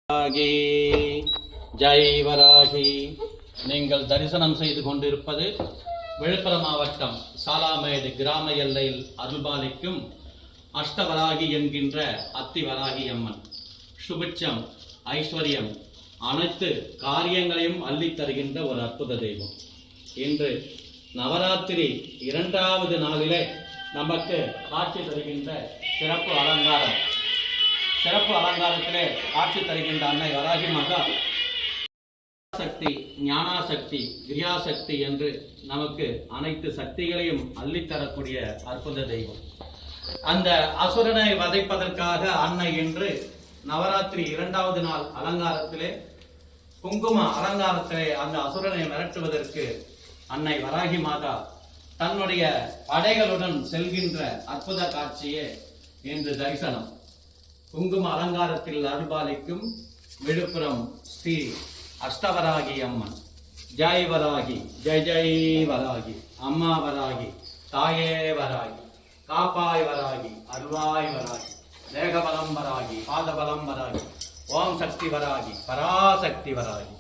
வராகி ஜெய் வராகி. நீங்கள் தரிசனம் செய்து கொண்டிருப்பது விழுப்புரம் மாவட்டம் சாலாமேடு கிராம எல்லையில் அருள்பாலிக்கும் அஷ்டவராகி என்கின்ற அத்திவராகி அம்மன். சுபிட்சம், ஐஸ்வர்யம், அனைத்து காரியங்களையும் அள்ளித் தருகின்ற ஒரு அற்புத தெய்வம். இன்று நவராத்திரி 2வது நாளிலே நமக்கு காட்சி தருகின்ற சிறப்பு அலங்காரத்திலே காட்சி தருகின்ற அன்னை வராகி மகா சக்தி, ஞானாசக்தி, கிரியாசக்தி என்று நமக்கு அனைத்து சக்திகளையும் அள்ளித்தரக்கூடிய அற்புத தெய்வம். அந்த அசுரனை வதைப்பதற்காக அன்னை இன்று நவராத்திரி 2வது நாள் அலங்காரத்திலே, குங்கும அலங்காரத்திலே அந்த அசுரனை மிரட்டுவதற்கு அன்னை வராகி மாதா தன்னுடைய படைகளுடன் செல்கின்ற அற்புத காட்சியே இன்று தரிசனம். குங்கும அலங்காரத்தில் அருள்பாலிக்கும் விழுப்புரம் ஸ்ரீ அஷ்டவராகி அம்மன். ஜெய் வராகி, ஜெய் ஜெய் வராகி. அம்மா வராகி, தாயே வராகி, காப்பாய் வராகி, அருள்வாய் வராகி, தேகபலம் வராகி, பாதபலம் வராகி, ஓம் சக்தி வராகி, பராசக்தி வராகி.